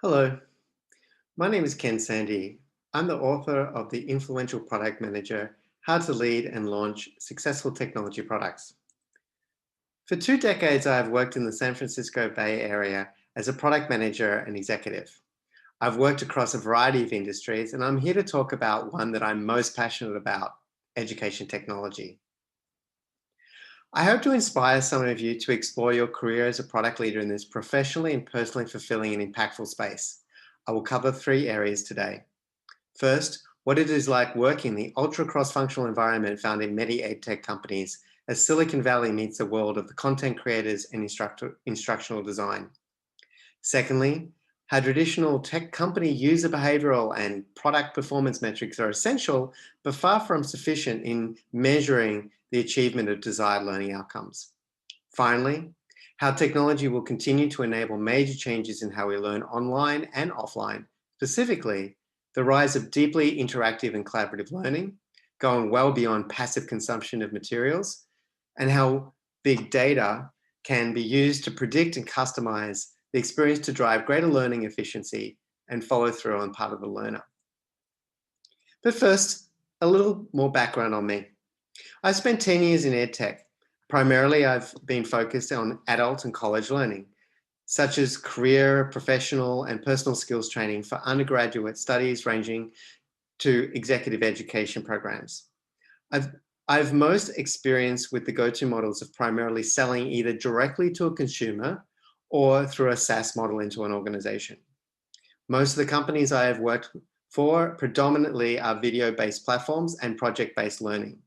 Hello, my name is Ken Sandy. I'm the author of the influential product manager, How to Lead and Launch Successful Technology Products. For 2 decades, I have worked in the San Francisco Bay Area as a product manager and executive. I've worked across a variety of industries, and I'm here to talk about one that I'm most passionate about, education technology. I hope to inspire some of you to explore your career as a product leader in this professionally and personally fulfilling and impactful space. I will cover 3 areas today. First, what it is like working in the ultra cross-functional environment found in many EdTech companies as Silicon Valley meets the world of the content creators and instructional design. Secondly, how traditional tech company user behavioral and product performance metrics are essential, but far from sufficient in measuring the achievement of desired learning outcomes. Finally, how technology will continue to enable major changes in how we learn online and offline, specifically the rise of deeply interactive and collaborative learning, going well beyond passive consumption of materials, and how big data can be used to predict and customize the experience to drive greater learning efficiency and follow through on part of the learner. But first, a little more background on me. I spent 10 years in EdTech. Primarily, I've been focused on adult and college learning, such as career, professional, and personal skills training for undergraduate studies ranging to executive education programs. I've most experience with the go-to models of primarily selling either directly to a consumer or through a SaaS model into an organization. Most of the companies I have worked for predominantly are video-based platforms and project-based learning.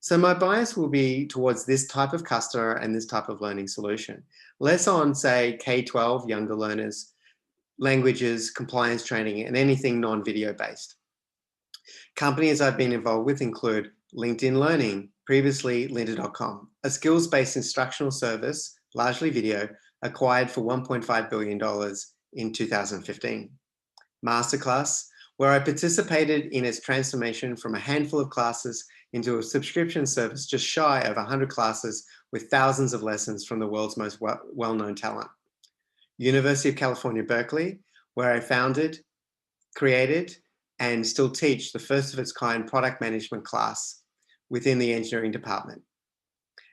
So my bias will be towards this type of customer and this type of learning solution. Less on, say, K-12 younger learners, languages, compliance training, and anything non-video based. Companies I've been involved with include LinkedIn Learning, previously lynda.com, a skills-based instructional service, largely video, acquired for $1.5 billion in 2015. Masterclass, where I participated in its transformation from a handful of classes into a subscription service just shy of 100 classes with thousands of lessons from the world's most well-known talent. University of California, Berkeley, where I founded, created, and still teach the first of its kind product management class within the engineering department.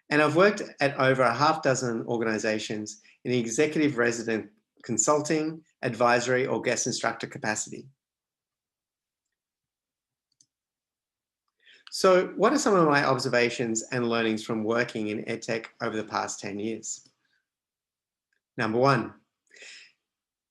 And I've worked at over a half dozen organizations in executive resident consulting, advisory, or guest instructor capacity. So what are some of my observations and learnings from working in EdTech over the past 10 years? Number one,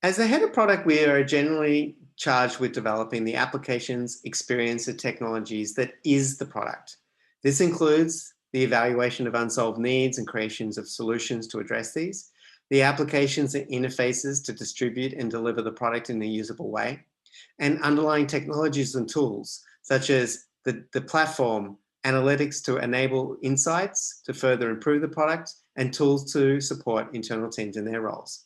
as the head of product, we are generally charged with developing the applications, experience, and technologies that is the product. This includes the evaluation of unsolved needs and creations of solutions to address these, the applications and interfaces to distribute and deliver the product in a usable way, and underlying technologies and tools, such as the platform, analytics to enable insights to further improve the product, and tools to support internal teams in their roles.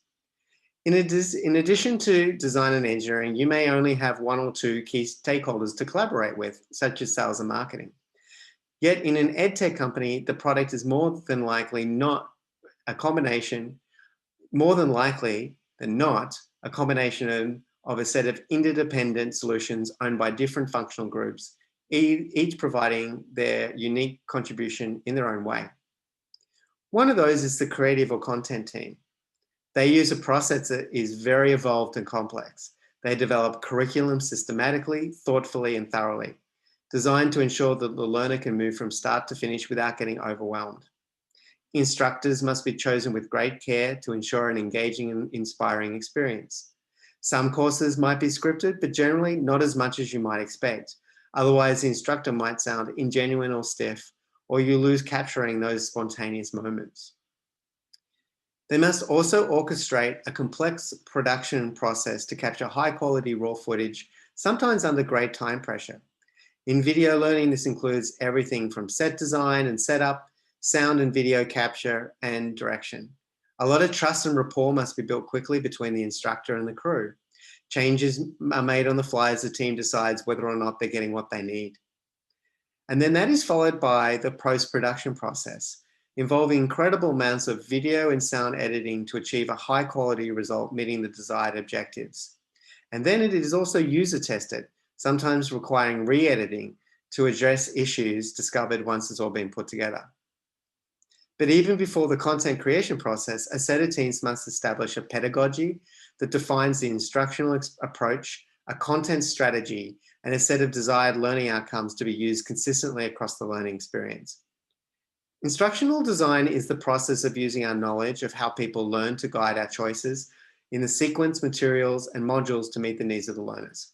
In addition to design and engineering, you may only have one or two key stakeholders to collaborate with, such as sales and marketing. Yet in an EdTech company, the product is more than likely not a combination, more than likely than not, a combination of a set of interdependent solutions owned by different functional groups, each providing their unique contribution in their own way. One of those is the creative or content team. They use a process that is very evolved and complex. They develop curriculum systematically, thoughtfully, and thoroughly, designed to ensure that the learner can move from start to finish without getting overwhelmed. Instructors must be chosen with great care to ensure an engaging and inspiring experience. Some courses might be scripted, but generally not as much as you might expect. Otherwise, the instructor might sound ingenuine or stiff, or you lose capturing those spontaneous moments. They must also orchestrate a complex production process to capture high quality raw footage, sometimes under great time pressure. In video learning, this includes everything from set design and setup, sound and video capture, and direction. A lot of trust and rapport must be built quickly between the instructor and the crew. Changes are made on the fly as the team decides whether or not they're getting what they need. And then that is followed by the post-production process. involving incredible amounts of video and sound editing to achieve a high quality result meeting the desired objectives. And then it is also user tested, sometimes requiring re-editing to address issues discovered once it's all been put together. But even before the content creation process, a set of teams must establish a pedagogy that defines the instructional approach, a content strategy, and a set of desired learning outcomes to be used consistently across the learning experience. Instructional design is the process of using our knowledge of how people learn to guide our choices in the sequence, materials, and modules to meet the needs of the learners.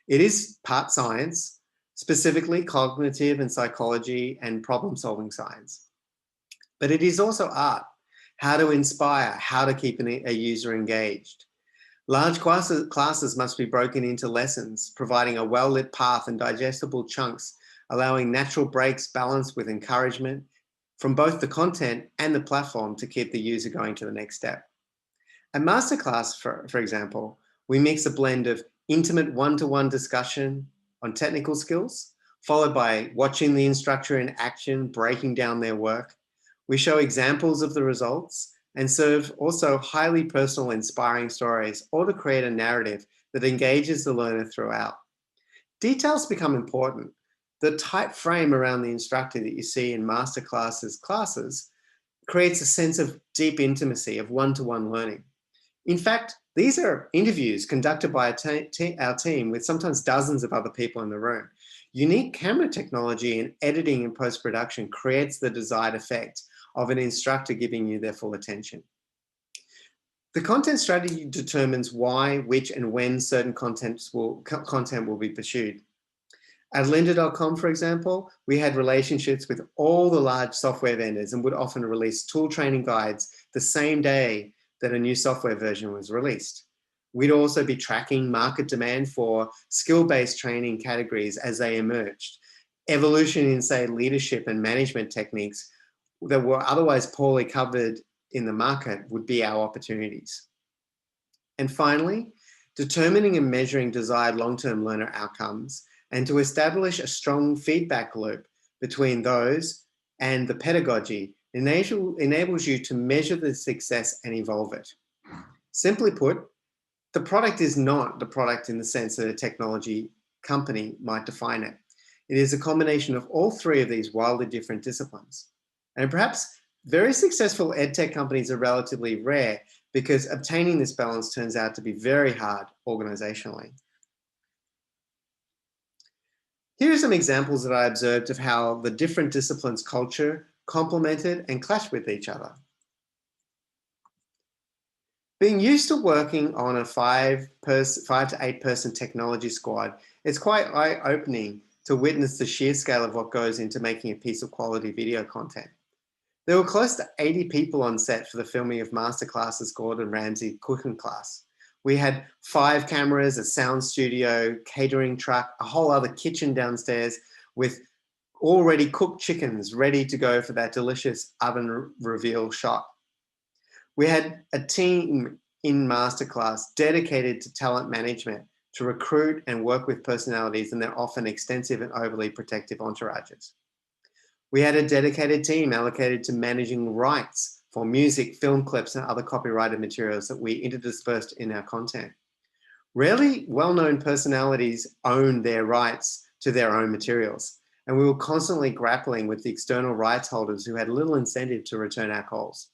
It is part science, specifically cognitive and psychology and problem-solving science. But it is also art, how to inspire, how to keep a user engaged. Large classes must be broken into lessons, providing a well-lit path and digestible chunks, allowing natural breaks balanced with encouragement from both the content and the platform to keep the user going to the next step. At Masterclass, for example, we mix a blend of intimate one-to-one discussion on technical skills, followed by watching the instructor in action, breaking down their work. We show examples of the results and serve also highly personal, inspiring stories, all to create a narrative that engages the learner throughout. Details become important. The tight frame around the instructor that you see in Masterclass's classes creates a sense of deep intimacy, of one-to-one learning. In fact, these are interviews conducted by our team with sometimes dozens of other people in the room. Unique camera technology and editing and post-production creates the desired effect of an instructor giving you their full attention. The content strategy determines why, which, and when certain content will be pursued. At lynda.com, for example, we had relationships with all the large software vendors and would often release tool training guides the same day that a new software version was released. We'd also be tracking market demand for skill-based training categories as they emerged. Evolution in, say, leadership and management techniques that were otherwise poorly covered in the market would be our opportunities. And finally, determining and measuring desired long-term learner outcomes and to establish a strong feedback loop between those and the pedagogy enables you to measure the success and evolve it. Simply put, the product is not the product in the sense that a technology company might define it. It is a combination of all three of these wildly different disciplines. And perhaps very successful EdTech companies are relatively rare because obtaining this balance turns out to be very hard organizationally. Here are some examples that I observed of how the different disciplines' culture complemented and clashed with each other. Being used to working on a 5 to 8 person technology squad, it's quite eye-opening to witness the sheer scale of what goes into making a piece of quality video content. There were close to 80 people on set for the filming of Masterclass's Gordon Ramsay cooking class. We had 5 cameras, a sound studio, catering truck, a whole other kitchen downstairs with already cooked chickens ready to go for that delicious oven reveal shot. We had a team in Masterclass dedicated to talent management to recruit and work with personalities and their often extensive and overly protective entourages. We had a dedicated team allocated to managing rights for music, film clips, and other copyrighted materials that we interdispersed in our content. Rarely well-known personalities own their rights to their own materials, and we were constantly grappling with the external rights holders who had little incentive to return our calls.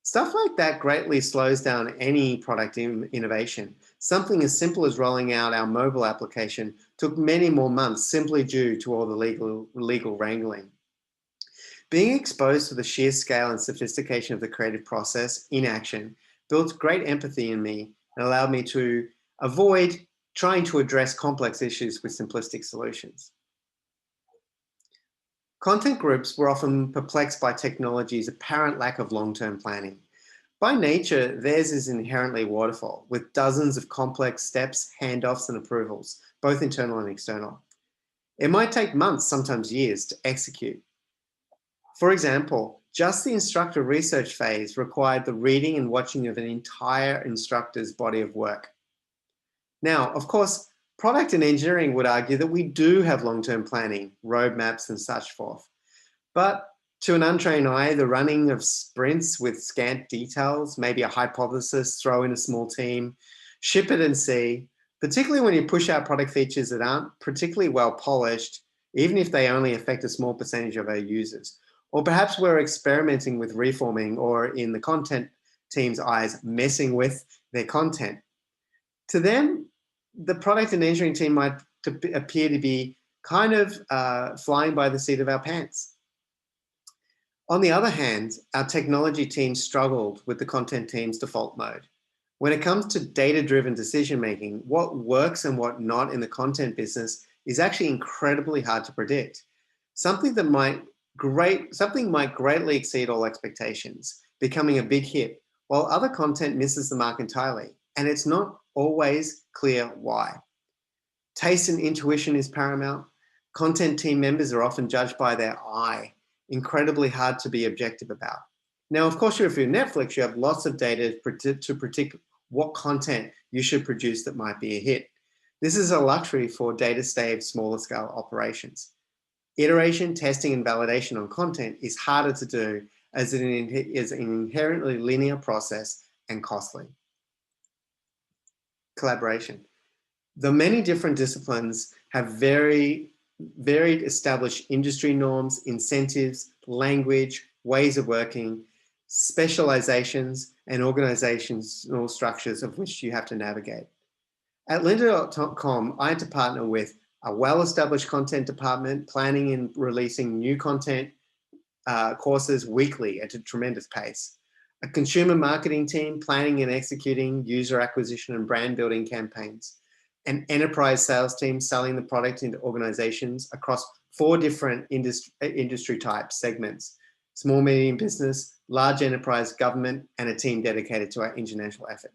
Stuff like that greatly slows down any product innovation. Something as simple as rolling out our mobile application took many more months simply due to all the legal wrangling. Being exposed to the sheer scale and sophistication of the creative process in action built great empathy in me and allowed me to avoid trying to address complex issues with simplistic solutions. Content groups were often perplexed by technology's apparent lack of long-term planning. By nature, theirs is inherently waterfall, with dozens of complex steps, handoffs, and approvals, both internal and external. It might take months, sometimes years, to execute. For example, just the instructor research phase required the reading and watching of an entire instructor's body of work. Now, of course, product and engineering would argue that we do have long-term planning, roadmaps, and such forth. But To an untrained eye, the running of sprints with scant details, maybe a hypothesis, throw in a small team, ship it and see, particularly when you push out product features that aren't particularly well polished, even if they only affect a small percentage of our users. Or perhaps we're experimenting with reforming, or in the content team's eyes, messing with their content. To them, the product and engineering team might appear to be kind of flying by the seat of our pants. On the other hand, our technology team struggled with the content team's default mode. When it comes to data-driven decision-making, what works and what not in the content business is actually incredibly hard to predict. Something might greatly exceed all expectations, becoming a big hit, while other content misses the mark entirely, and it's not always clear why. Taste and intuition is paramount. Content team members are often judged by their eye, incredibly hard to be objective about. Now, of course, if you're Netflix, you have lots of data to predict what content you should produce that might be a hit. This is a luxury for data-staved, smaller scale operations. Iteration, testing, and validation on content is harder to do as it is an inherently linear process and costly. Collaboration. The many different disciplines have varied established industry norms, incentives, language, ways of working, specializations, and organizational structures of which you have to navigate. At lynda.com, I had to partner with a well-established content department, planning and releasing new content courses weekly at a tremendous pace. A consumer marketing team, planning and executing user acquisition and brand building campaigns. An enterprise sales team selling the product into organizations across 4 different industry types, segments: small, medium business, large enterprise, government, and a team dedicated to our international effort.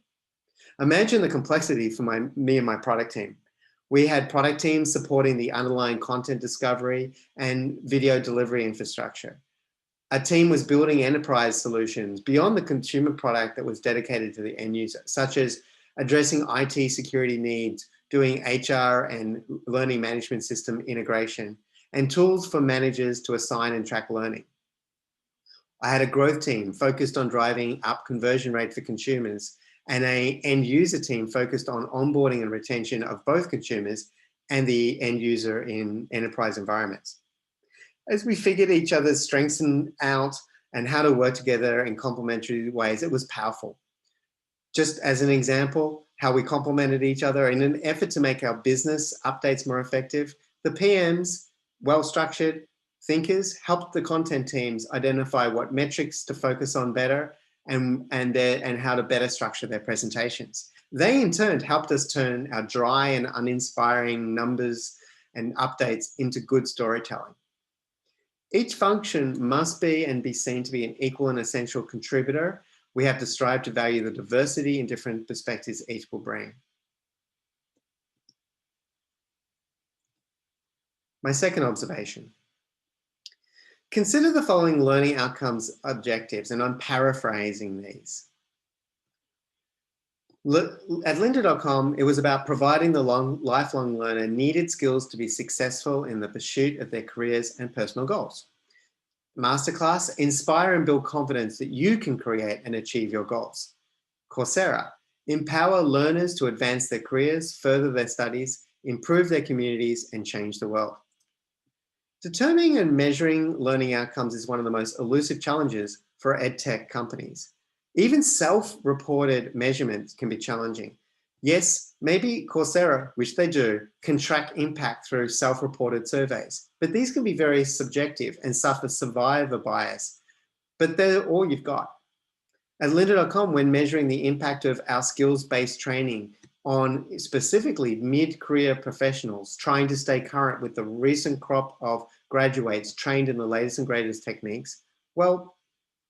Imagine the complexity for me and my product team. We had product teams supporting the underlying content discovery and video delivery infrastructure. A team was building enterprise solutions beyond the consumer product that was dedicated to the end user, such as addressing IT security needs, doing HR and learning management system integration, and tools for managers to assign and track learning. I had a growth team focused on driving up conversion rate for consumers, and an end user team focused on onboarding and retention of both consumers and the end user in enterprise environments. As we figured each other's strengths out and how to work together in complementary ways, it was powerful. Just as an example, how we complemented each other in an effort to make our business updates more effective, the PMs, well-structured thinkers, helped the content teams identify what metrics to focus on better and how to better structure their presentations. They in turn helped us turn our dry and uninspiring numbers and updates into good storytelling. Each function must be and be seen to be an equal and essential contributor. We have to strive to value the diversity and different perspectives each will bring. My second observation. Consider the following learning outcomes objectives, and I'm paraphrasing these. At lynda.com, it was about providing the lifelong learner needed skills to be successful in the pursuit of their careers and personal goals. Masterclass, inspire and build confidence that you can create and achieve your goals. Coursera, empower learners to advance their careers, further their studies, improve their communities, and change the world. Determining and measuring learning outcomes is one of the most elusive challenges for EdTech companies. Even self-reported measurements can be challenging. Yes, maybe Coursera, which they do, can track impact through self-reported surveys, but these can be very subjective and suffer survivor bias, but they're all you've got. At lynda.com, when measuring the impact of our skills-based training on specifically mid-career professionals trying to stay current with the recent crop of graduates trained in the latest and greatest techniques, well,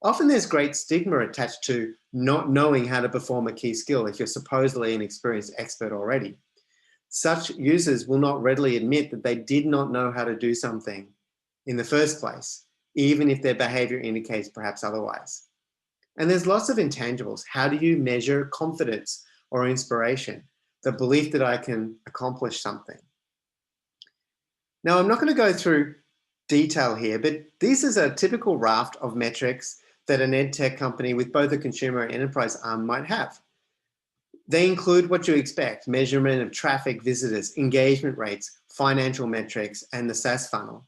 often there's great stigma attached to not knowing how to perform a key skill if you're supposedly an experienced expert already. Such users will not readily admit that they did not know how to do something in the first place, even if their behavior indicates perhaps otherwise. And there's lots of intangibles. How do you measure confidence or inspiration? The belief that I can accomplish something. Now, I'm not going to go through detail here, but this is a typical raft of metrics that an EdTech company with both a consumer and enterprise arm might have. They include what you expect: measurement of traffic, visitors, engagement rates, financial metrics, and the SaaS funnel.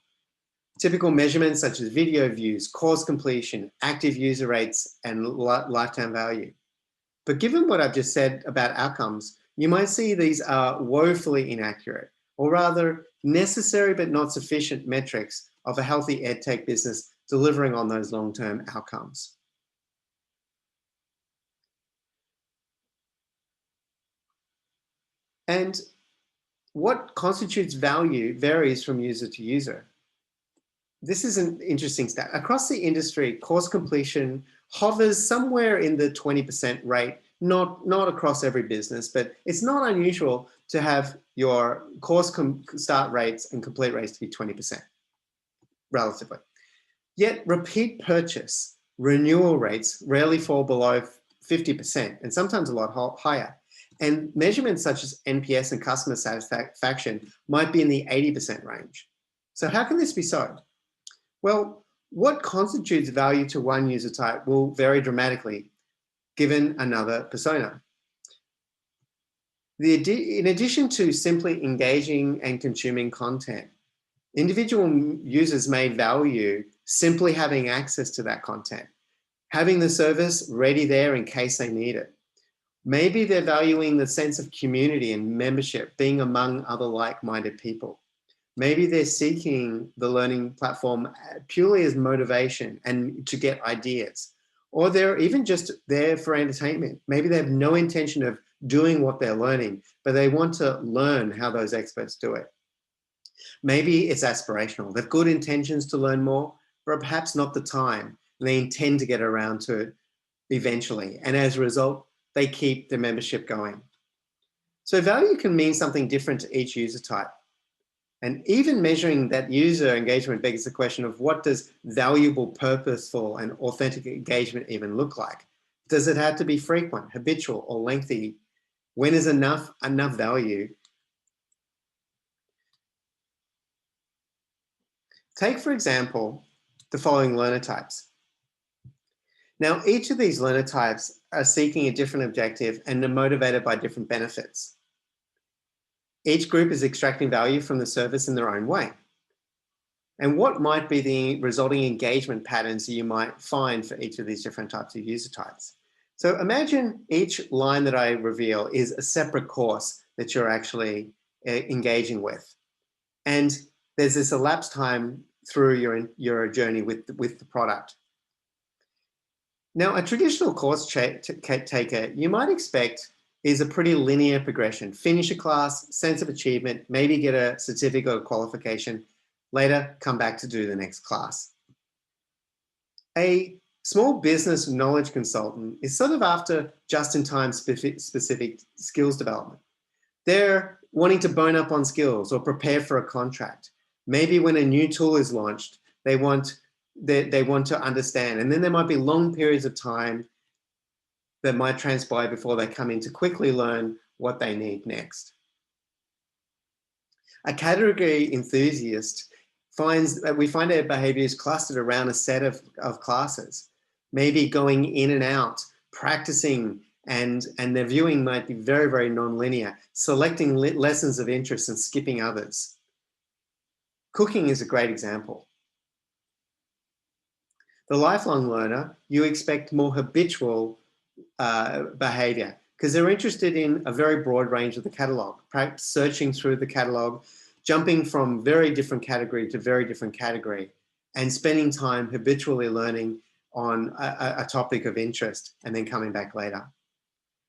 Typical measurements such as video views, course completion, active user rates, and lifetime value. But given what I've just said about outcomes, you might see these are woefully inaccurate, or rather necessary but not sufficient metrics of a healthy EdTech business delivering on those long-term outcomes. And what constitutes value varies from user to user. This is an interesting stat. Across the industry, course completion hovers somewhere in the 20% rate, not across every business, but it's not unusual to have your course start rates and complete rates to be 20%, relatively. Yet repeat purchase renewal rates rarely fall below 50%, and sometimes a lot higher. And measurements such as NPS and customer satisfaction might be in the 80% range. So how can this be so? Well, what constitutes value to one user type will vary dramatically given another persona. In addition to simply engaging and consuming content, individual users may value simply having access to that content, having the service ready there in case they need it. Maybe they're valuing the sense of community and membership, being among other like-minded people. Maybe they're seeking the learning platform purely as motivation and to get ideas, or they're even just there for entertainment. Maybe they have no intention of doing what they're learning, but they want to learn how those experts do it. Maybe it's aspirational. They've good intentions to learn more, but perhaps not the time, and they intend to get around to it eventually. And as a result, they keep the membership going. So value can mean something different to each user type. And even measuring that user engagement begs the question of what does valuable, purposeful, and authentic engagement even look like? Does it have to be frequent, habitual, or lengthy? When is enough value? Take, for example, the following learner types. Now, each of these learner types are seeking a different objective and are motivated by different benefits. Each group is extracting value from the service in their own way. And what might be the resulting engagement patterns that you might find for each of these different types of user types? So imagine each line that I reveal is a separate course that you're actually engaging with. And there's this elapsed time through your journey with the product. Now, a traditional course taker, you might expect is a pretty linear progression. Finish a class, sense of achievement, maybe get a certificate or qualification, later come back to do the next class. A small business knowledge consultant is sort of after just-in-time specific skills development. They're wanting to bone up on skills or prepare for a contract. Maybe when a new tool is launched, they want to understand, and then there might be long periods of time that might transpire before they come in to quickly learn what they need next. A category enthusiast finds that we find their behaviors clustered around a set of classes, maybe going in and out, practicing, and their viewing might be very, very non-linear, selecting lessons of interest and skipping others. Cooking is a great example. The lifelong learner, you expect more habitual behavior because they're interested in a very broad range of the catalog, perhaps searching through the catalog, jumping from very different category to very different category, and spending time habitually learning on a topic of interest and then coming back later.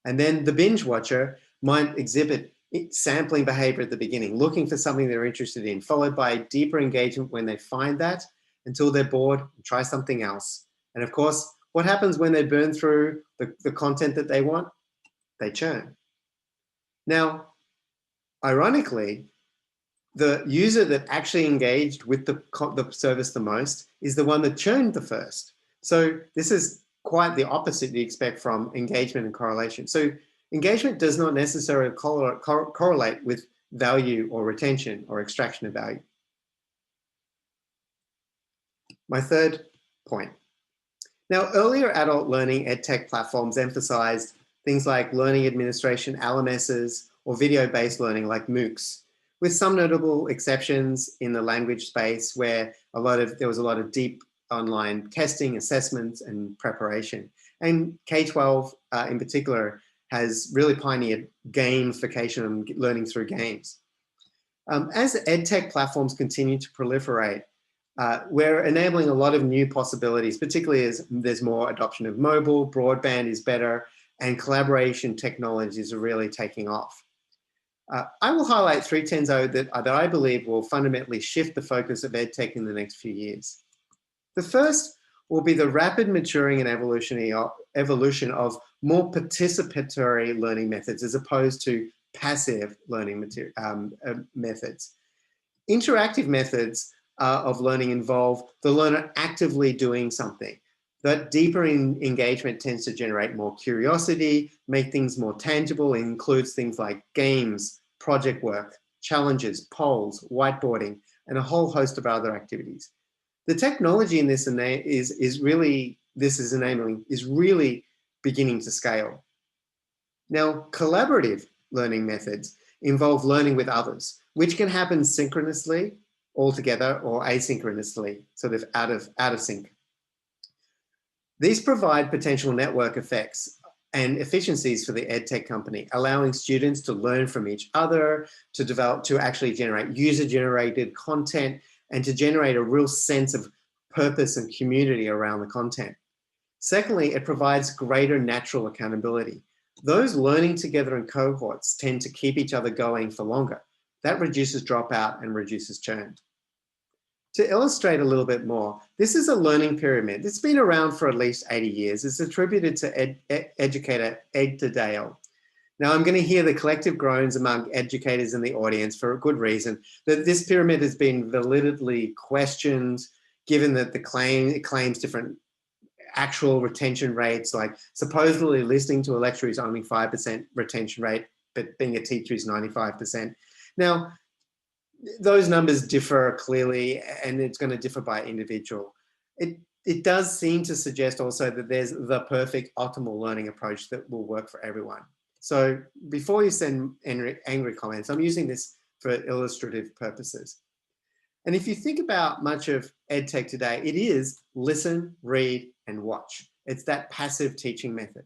And then the binge watcher might exhibit sampling behavior at the beginning, looking for something they're interested in, followed by deeper engagement when they find that, until they're bored and try something else. And of course, what happens when they burn through the content that they want? They churn. Now, ironically, the user that actually engaged with the service the most is the one that churned the first. So this is quite the opposite you expect from engagement and correlation. So engagement does not necessarily correlate with value or retention or extraction of value. My third point. Now, earlier adult learning EdTech platforms emphasized things like learning administration, LMSs, or video-based learning like MOOCs, with some notable exceptions in the language space where there was a lot of deep online testing, assessments, and preparation. And K-12 in particular has really pioneered gamification and learning through games. As EdTech platforms continue to proliferate, we're enabling a lot of new possibilities, particularly as there's more adoption of mobile, broadband is better, and collaboration technologies are really taking off. I will highlight three trends that I believe will fundamentally shift the focus of EdTech in the next few years. The first will be the rapid maturing and evolution of more participatory learning methods as opposed to passive learning methods. Interactive methods of learning involve the learner actively doing something. That deeper engagement tends to generate more curiosity, make things more tangible. It includes things like games, project work, challenges, polls, whiteboarding, and a whole host of other activities. The technology in this is really beginning to scale. Now, collaborative learning methods involve learning with others, which can happen synchronously altogether or asynchronously, sort of out of sync. These provide potential network effects and efficiencies for the EdTech company, allowing students to learn from each other, to actually generate user-generated content, and to generate a real sense of purpose and community around the content. Secondly, it provides greater natural accountability. Those learning together in cohorts tend to keep each other going for longer. That reduces dropout and reduces churn. To illustrate a little bit more, this is a learning pyramid. It's been around for at least 80 years. It's attributed to educator Ed Dale. Now, I'm going to hear the collective groans among educators in the audience for a good reason, that this pyramid has been validly questioned, given that it claims different actual retention rates, like supposedly listening to a lecturer is only 5% retention rate, but being a teacher is 95%. Now, those numbers differ clearly, and it's going to differ by individual. It does seem to suggest also that there's the perfect optimal learning approach that will work for everyone. So before you send angry comments, I'm using this for illustrative purposes. And if you think about much of EdTech today, it is listen, read, and watch. It's that passive teaching method.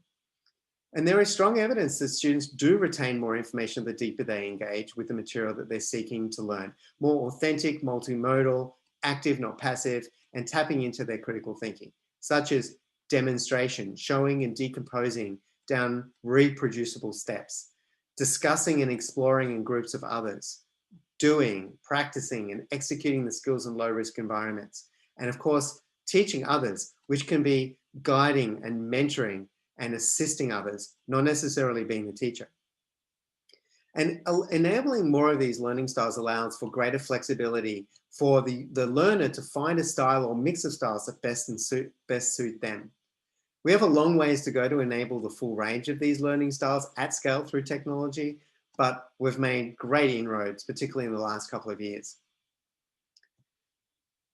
And there is strong evidence that students do retain more information the deeper they engage with the material that they're seeking to learn. More authentic, multimodal, active, not passive, and tapping into their critical thinking, such as demonstration, showing and decomposing down reproducible steps, discussing and exploring in groups of others, doing, practicing, and executing the skills in low-risk environments. And of course, teaching others, which can be guiding and mentoring and assisting others, not necessarily being the teacher. And enabling more of these learning styles allows for greater flexibility for the learner to find a style or mix of styles that best suit them. We have a long ways to go to enable the full range of these learning styles at scale through technology, but we've made great inroads, particularly in the last couple of years.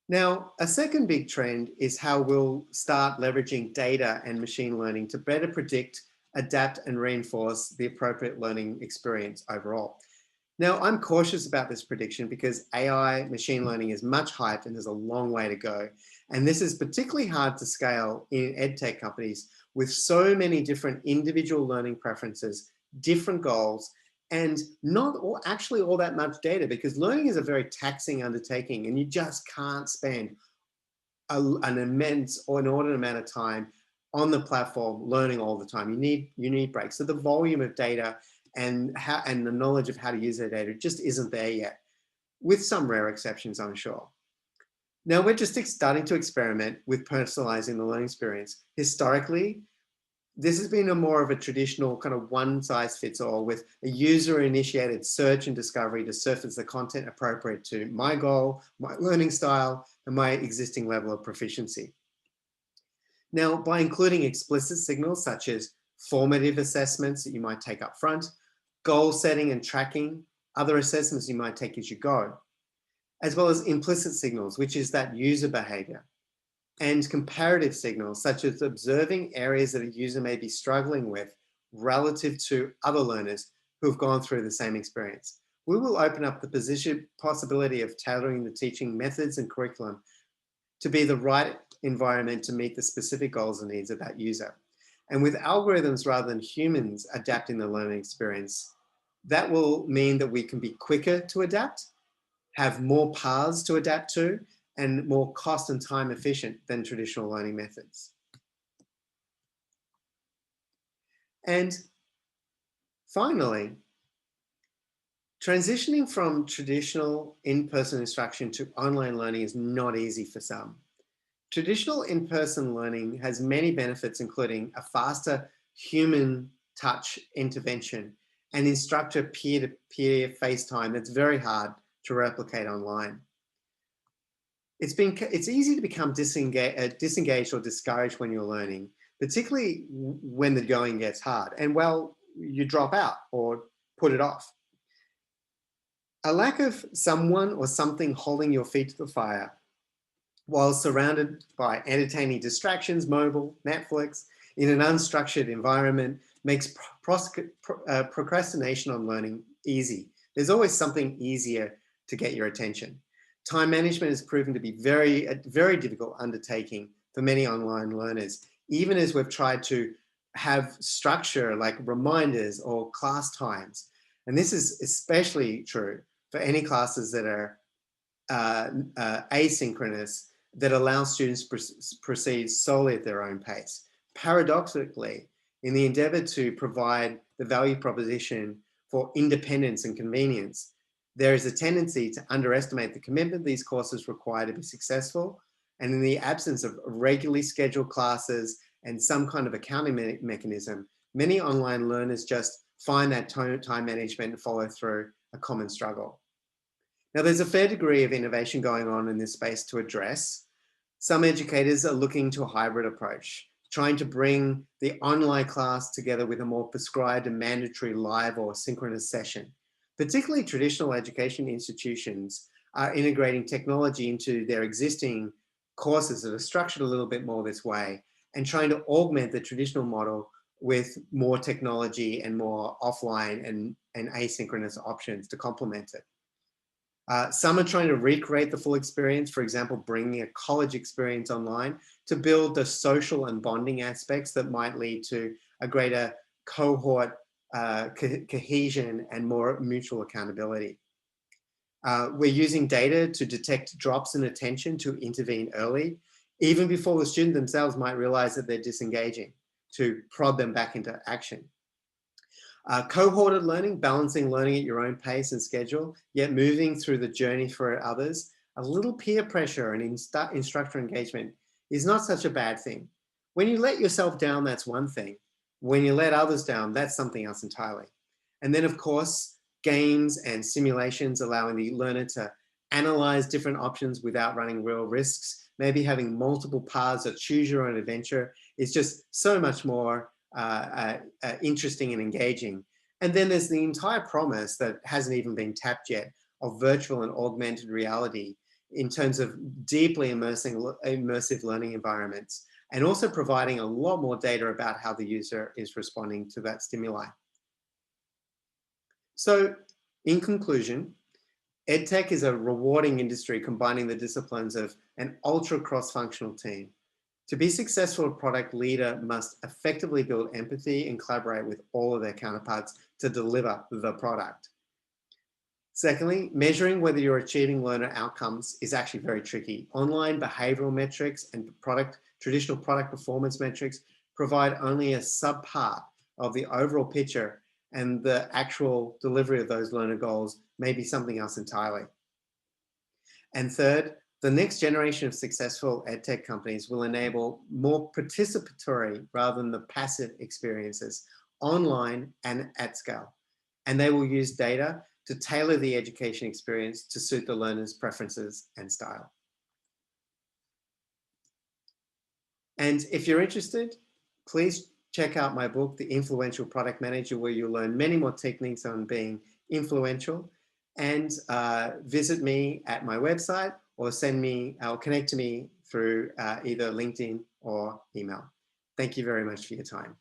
Now, a second big trend is how we'll start leveraging data and machine learning to better predict, adapt, and reinforce the appropriate learning experience overall. Now, I'm cautious about this prediction because AI machine learning is much hyped and there's a long way to go. And this is particularly hard to scale in EdTech companies with so many different individual learning preferences, different goals, and not actually all that much data, because learning is a very taxing undertaking and you just can't spend an immense or inordinate amount of time on the platform learning all the time. You need breaks. So the volume of data and the knowledge of how to use that data just isn't there yet, with some rare exceptions, I'm sure. Now we're just starting to experiment with personalizing the learning experience. Historically, this has been more of a traditional kind of one-size-fits-all with a user-initiated search and discovery to surface the content appropriate to my goal, my learning style, and my existing level of proficiency. Now, by including explicit signals such as formative assessments that you might take up front, goal setting and tracking, other assessments you might take as you go, as well as implicit signals, which is that user behavior. and comparative signals, such as observing areas that a user may be struggling with relative to other learners who have gone through the same experience. We will open up the possibility of tailoring the teaching methods and curriculum to be the right environment to meet the specific goals and needs of that user. And with algorithms rather than humans adapting the learning experience, that will mean that we can be quicker to adapt, have more paths to adapt to, and more cost and time efficient than traditional learning methods. And finally, transitioning from traditional in-person instruction to online learning is not easy for some. Traditional in-person learning has many benefits, including a faster human touch intervention and instructor peer-to-peer FaceTime that's very hard to replicate online. It's easy to become disengaged or discouraged when you're learning, particularly when the going gets hard, and well, you drop out or put it off. A lack of someone or something holding your feet to the fire while surrounded by entertaining distractions, mobile, Netflix, in an unstructured environment makes procrastination on learning easy. There's always something easier to get your attention. Time management has proven to be a very difficult undertaking for many online learners, even as we've tried to have structure like reminders or class times. And this is especially true for any classes that are asynchronous, that allow students to proceed solely at their own pace. Paradoxically, in the endeavor to provide the value proposition for independence and convenience, there is a tendency to underestimate the commitment these courses require to be successful. And in the absence of regularly scheduled classes and some kind of accounting mechanism, many online learners just find that time management and follow through a common struggle. Now, there's a fair degree of innovation going on in this space to address. Some educators are looking to a hybrid approach, trying to bring the online class together with a more prescribed and mandatory live or synchronous session. Particularly traditional education institutions are integrating technology into their existing courses that are structured a little bit more this way and trying to augment the traditional model with more technology and more offline and asynchronous options to complement it. Some are trying to recreate the full experience, for example, bringing a college experience online to build the social and bonding aspects that might lead to a greater cohort cohesion and more mutual accountability. We're using data to detect drops in attention to intervene early, even before the student themselves might realize that they're disengaging, to prod them back into action. Cohorted learning, balancing learning at your own pace and schedule, yet moving through the journey for others. A little peer pressure and instructor engagement is not such a bad thing. When you let yourself down, that's one thing. When you let others down, that's something else entirely. And then, of course, games and simulations allowing the learner to analyze different options without running real risks. Maybe having multiple paths or choose your own adventure is just so much more interesting and engaging. And then there's the entire promise that hasn't even been tapped yet of virtual and augmented reality in terms of deeply immersive learning environments, and also providing a lot more data about how the user is responding to that stimuli. So in conclusion, EdTech is a rewarding industry combining the disciplines of an ultra cross-functional team. To be successful, a product leader must effectively build empathy and collaborate with all of their counterparts to deliver the product. Secondly, measuring whether you're achieving learner outcomes is actually very tricky. Online behavioral metrics and traditional product performance metrics provide only a subpart of the overall picture, and the actual delivery of those learner goals may be something else entirely. And third, the next generation of successful EdTech companies will enable more participatory rather than the passive experiences online and at scale. And they will use data to tailor the education experience to suit the learner's preferences and style. And if you're interested, please check out my book, The Influential Product Manager, where you'll learn many more techniques on being influential, and visit me at my website or connect to me through either LinkedIn or email. Thank you very much for your time.